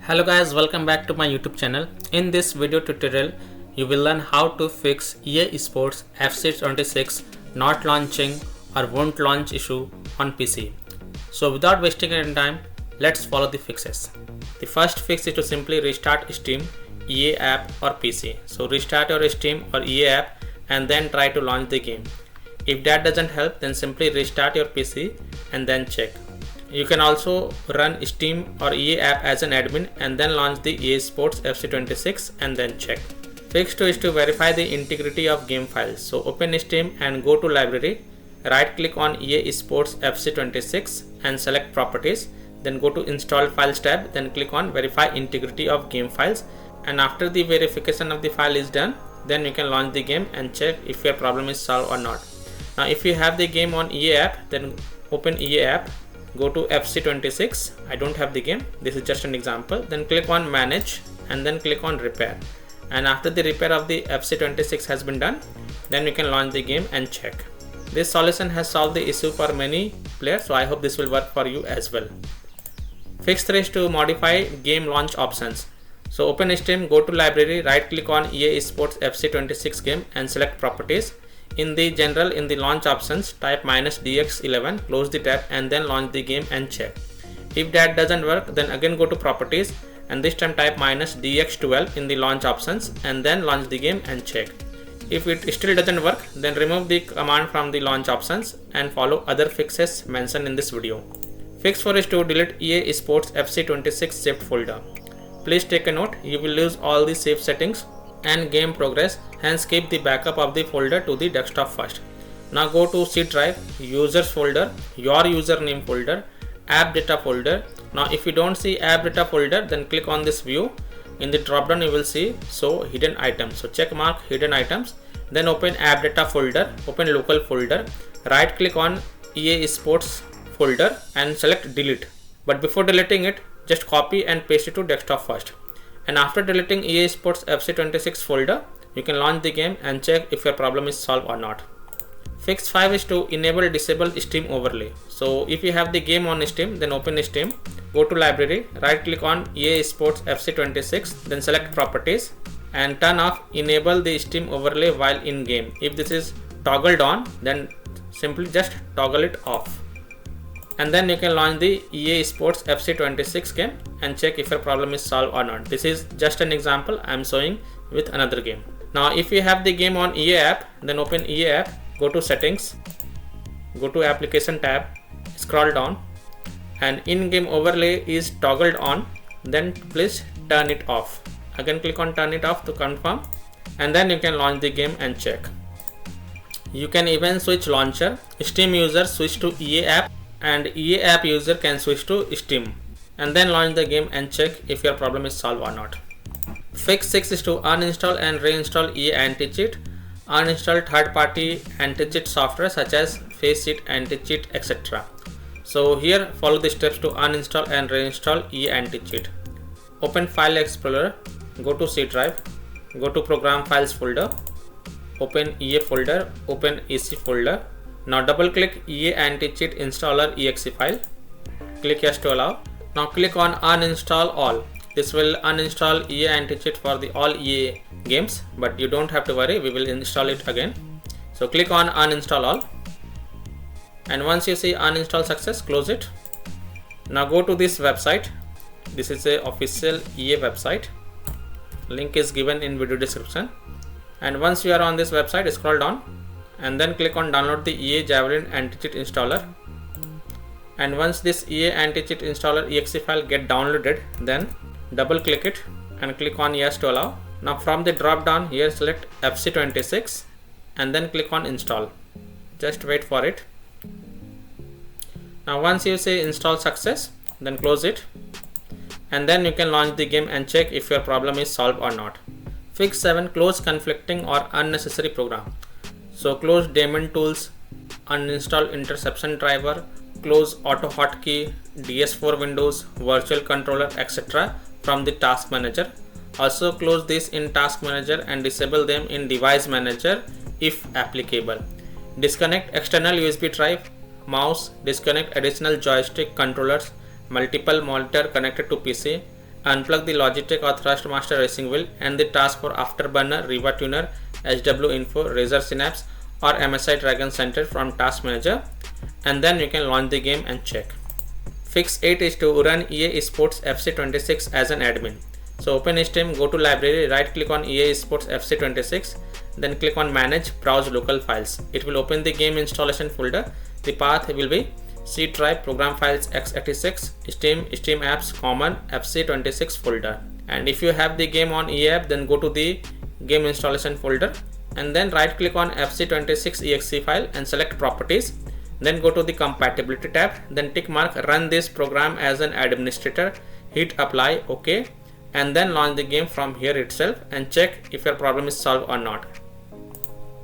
Hello guys, welcome back to my YouTube channel. In this video tutorial, you will learn how to fix EA Sports FC26 not launching or won't launch issue on PC. So without wasting any time, let's follow the fixes. The first fix is to simply restart Steam, EA app or PC. So restart your Steam or EA app and then try to launch the game. If that doesn't help, then simply restart your PC and then check. You can also run Steam or EA app as an admin and then launch the EA Sports FC26 and then check. Fix 2 is to verify the integrity of game files. So open Steam and go to library, right click on EA Sports FC26 and select properties, then go to install files tab, then click on verify integrity of game files, and after the verification of the file is done, then you can launch the game and check if your problem is solved or not. Now if you have the game on EA app, then open EA app, go to FC26. I don't have the game, this is just an example. Then click on manage and then click on repair, and after the repair of the FC26 has been done, then you can launch the game and check. This solution has solved the issue for many players, so I hope this will work for you as well. Fix 3 is to modify game launch options. So open Steam, go to library, right click on EA Sports FC26 game and select properties. In the general, in the launch options, type -DX11, close the tab and then launch the game and check. If that doesn't work, then again go to properties and this time type -DX12 in the launch options and then launch the game and check. If it still doesn't work, then remove the command from the launch options and follow other fixes mentioned in this video. Fix 4 is to delete EA Sports FC26 saved folder. Please take a note, you will lose all the save settings and game progress, hence keep the backup of the folder to the desktop first. Now go to C drive, users folder, your username folder, app data folder. Now if you don't see app data folder, then click on this view. In the drop down you will see show hidden items. So check mark hidden items, then open app data folder, open local folder, right click on EA Sports folder and select delete. But before deleting it, just copy and paste it to desktop first. And after deleting EA Sports FC26 folder, you can launch the game and check if your problem is solved or not. Fix 5 is to enable disable Steam overlay. So if you have the game on Steam, then open Steam, go to library, right click on EA Sports FC26, then select properties and turn off enable the Steam overlay while in game. If this is toggled on, then simply just toggle it off. And then you can launch the EA Sports FC26 game and check if your problem is solved or not. This is just an example I am showing with another game. Now if you have the game on EA app, then open EA app, go to settings, go to application tab, scroll down, and in-game overlay is toggled on, then please turn it off. Again click on turn it off to confirm, and then you can launch the game and check. You can even switch launcher. Steam user switch to EA app and EA app user can switch to Steam, and then launch the game and check if your problem is solved or not. Fix 6 is to uninstall and reinstall EA Anticheat. Uninstall third-party anti-cheat software such as Faceit, Anticheat, etc. So here follow the steps to uninstall and reinstall EA Anticheat. Open File Explorer, go to C drive, go to Program Files folder, open EA folder, open EC folder. Now double click EA Anticheat installer exe file, click yes to allow. Now click on uninstall all. This will uninstall EA Anticheat for the all EA games, but you don't have to worry, we will install it again. So click on uninstall all, and once you see uninstall success, close it. Now go to this website. This is a official EA website, link is given in video description. And once you are on this website, scroll down and then click on download the EA Javelin Anticheat installer. And once this EA Anticheat installer exe file get downloaded, then double click it and click on yes to allow. Now from the drop down here, select FC26 and then click on install. Just wait for it. Now once you say install success, then close it, and then you can launch the game and check if your problem is solved or not. Fix 7, close conflicting or unnecessary program. So close daemon tools, uninstall interception driver, close auto hotkey, DS4 windows, virtual controller, etc. from the task manager. Also close this in task manager and disable them in device manager if applicable. Disconnect external USB drive, mouse, disconnect additional joystick controllers, multiple monitor connected to PC, unplug the Logitech or Thrustmaster racing wheel and the task for Afterburner, Riva Tuner, HW Info, Razer Synapse or MSI Dragon Center from Task Manager, and then you can launch the game and check. Fix 8 is to run EA Sports FC26 as an admin. So open HTML, go to library, right click on EA Sports FC26, then click on manage, browse local files. It will open the game installation folder. The path will be C drive, program files x86, Steam apps, common, FC26 folder. And if you have the game on EA app, then go to the game installation folder and then right click on FC26 exe file and select properties. Then go to the compatibility tab, then tick mark run this program as an administrator, hit apply, OK, and then launch the game from here itself and check if your problem is solved or not.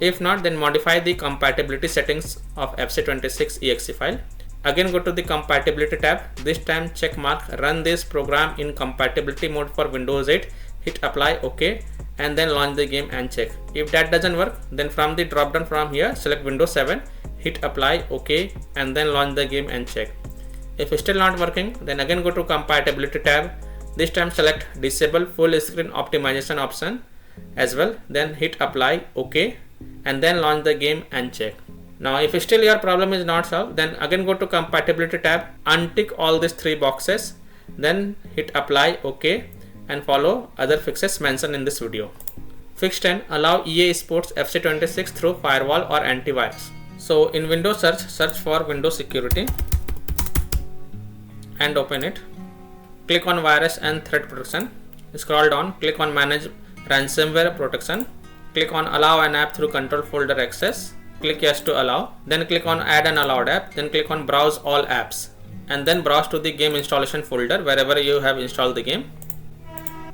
If not, then modify the compatibility settings of FC26 exe file. Again go to the compatibility tab, this time check mark run this program in compatibility mode for Windows 8, hit apply, OK, and then launch the game and check. If that doesn't work, then from the drop down from here select Windows 7, hit apply, OK, and then launch the game and check. If it's still not working, then again go to compatibility tab, this time select disable full screen optimization option as well, then hit apply, OK, and then launch the game and check. Now if still your problem is not solved, then again go to compatibility tab, untick all these 3 boxes, then hit apply, OK, and follow other fixes mentioned in this video. Fix 10, allow EA Sports FC26 through firewall or antivirus. So in Windows search for Windows Security and open it. Click on virus and threat protection. Scroll down, click on manage ransomware protection. Click on allow an app through control folder access. Click yes to allow. Then click on add an allowed app. Then click on browse all apps. And then browse to the game installation folder wherever you have installed the game.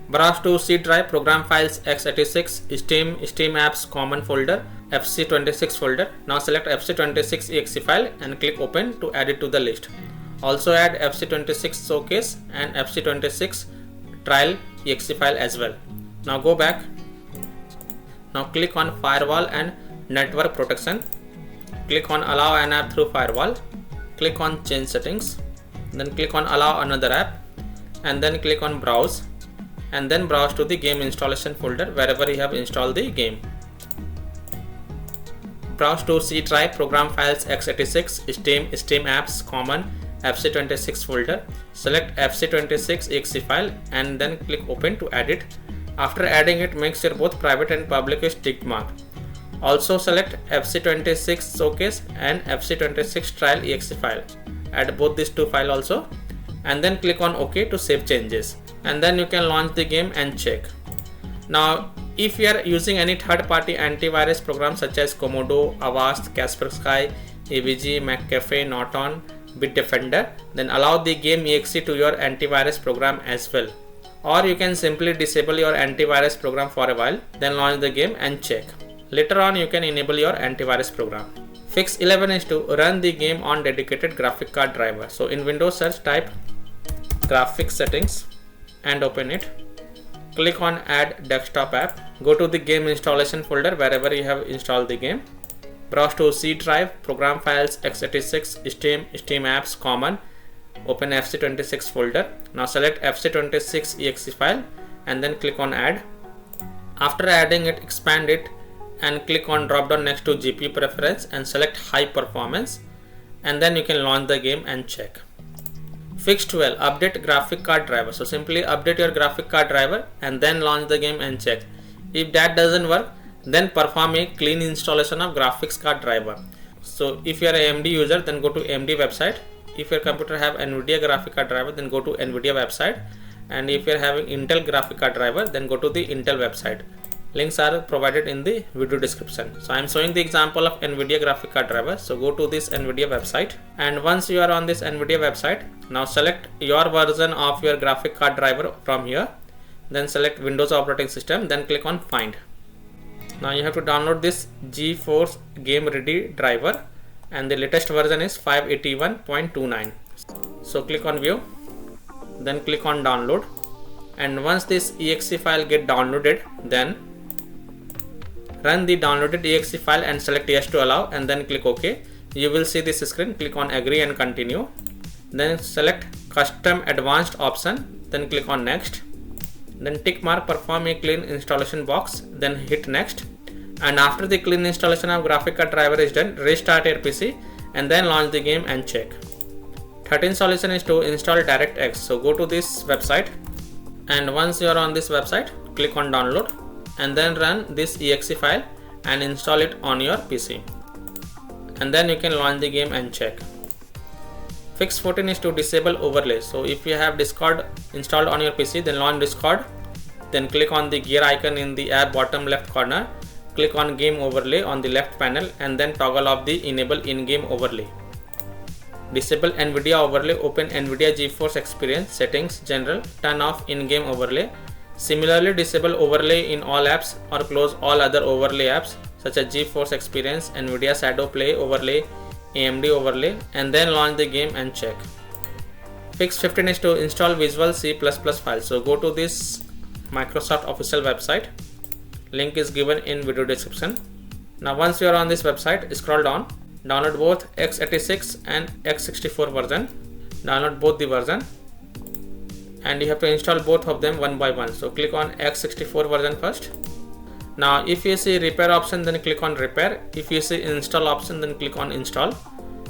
Browse to C drive, program files x86, Steam apps, common folder, FC26 folder. Now select FC26 exe file and click open to add it to the list. Also add FC26 showcase and FC26 trial exe file as well. Now go back. Now click on firewall and network protection. Click on allow an app through firewall. Click on change settings. Then click on allow another app and then click on browse. And then browse to the game installation folder wherever you have installed the game. Browse to C drive, program files x86, Steam apps, common, FC26 folder. Select FC26 exe file and then click open to add it. After adding it, make sure both private and public is ticked mark. Also select FC26 showcase and FC26 trial exe file. Add both these 2 files also and then click on OK to save changes. And then you can launch the game and check. Now if you are using any third-party antivirus programs such as Komodo, Avast, Kaspersky, AVG, McAfee, Norton, Bitdefender, then allow the game exe to your antivirus program as well. Or you can simply disable your antivirus program for a while, then launch the game and check. Later on you can enable your antivirus program. Fix 11 is to run the game on dedicated graphic card driver. So in Windows search type graphics settings and open it. Click on add desktop app. Go to the game installation folder wherever you have installed the game. Browse to C drive, program files x86, Steam apps, common. Open FC26 folder. Now select FC26 exe file and then click on add. After adding it, expand it and click on drop down next to GPU preference and select high performance, and then you can launch the game and check. Fix 12, update graphic card driver. So simply update your graphic card driver and then launch the game and check. If that doesn't work, then perform a clean installation of graphics card driver. So if you are a AMD user, then go to AMD website. If your computer have NVIDIA graphic card driver, then go to NVIDIA website. And if you are having Intel graphic card driver, then go to the Intel website. Links are provided in the video description. So I am showing the example of NVIDIA graphic card driver. So go to this NVIDIA website, and once you are on this NVIDIA website, now select your version of your graphic card driver from here. Then select Windows operating system, then click on find. Now you have to download this GeForce Game Ready driver, and the latest version is 581.29. So click on view, then click on download, and once this exe file get downloaded, then run the downloaded exe file and select yes to allow, and then click OK. You will see this screen. Click on agree and continue. Then select custom advanced option, then click on next. Then tick mark perform a clean installation box, then hit next. And after the clean installation of graphic card driver is done, restart your PC and then launch the game and check. 13th solution is to install DirectX. So go to this website, and once you are on this website, click on download and then run this exe file and install it on your PC, and then you can launch the game and check. Fix 14 is to disable overlay. So if you have Discord installed on your PC, then launch Discord, then click on the gear icon in the app bottom left corner, click on game overlay on the left panel, and then toggle off the enable in-game overlay. Disable NVIDIA overlay, open NVIDIA GeForce Experience settings, general, turn off in-game overlay. Similarly, disable overlay in all apps or close all other overlay apps such as GeForce Experience, NVIDIA Shadow Play overlay, AMD overlay, and then launch the game and check. Fix 15 is to install Visual C++ file. So go to this Microsoft official website. Link is given in video description. Now once you are on this website, scroll down, download both x86 and x64 version. Download both the version, and you have to install both of them one by one. So click on x64 version first. Now if you see repair option, then click on repair. If you see install option, then click on install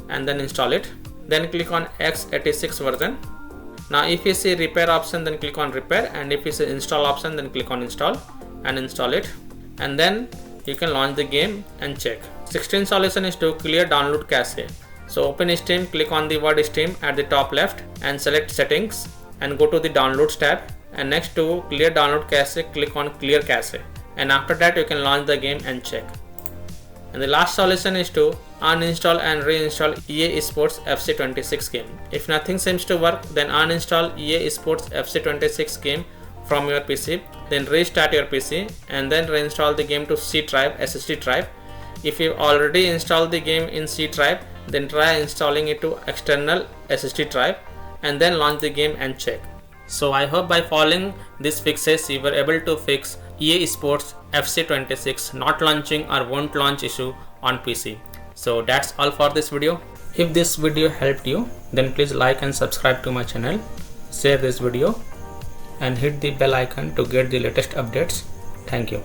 and then install it. Then click on x86 version. Now if you see repair option, then click on repair, and if you see install option, then click on install and install it, and then you can launch the game and check. 16th solution is to clear download cache. So open Steam, click on the word Steam at the top left and select settings and go to the downloads tab, and next to clear download cache, click on clear cache, and after that you can launch the game and check. And the last solution is to uninstall and reinstall EA Sports FC26 game. If nothing seems to work, then uninstall EA Sports FC26 game from your PC, then restart your PC and then reinstall the game to C drive, SSD drive. If you already installed the game in C drive, then try installing it to external SSD drive and then launch the game and check. So I hope by following these fixes you were able to fix EA Sports FC26 not launching or won't launch issue on PC. So that's all for this video. If this video helped you, then please like and subscribe to my channel, share this video and hit the bell icon to get the latest updates. Thank you.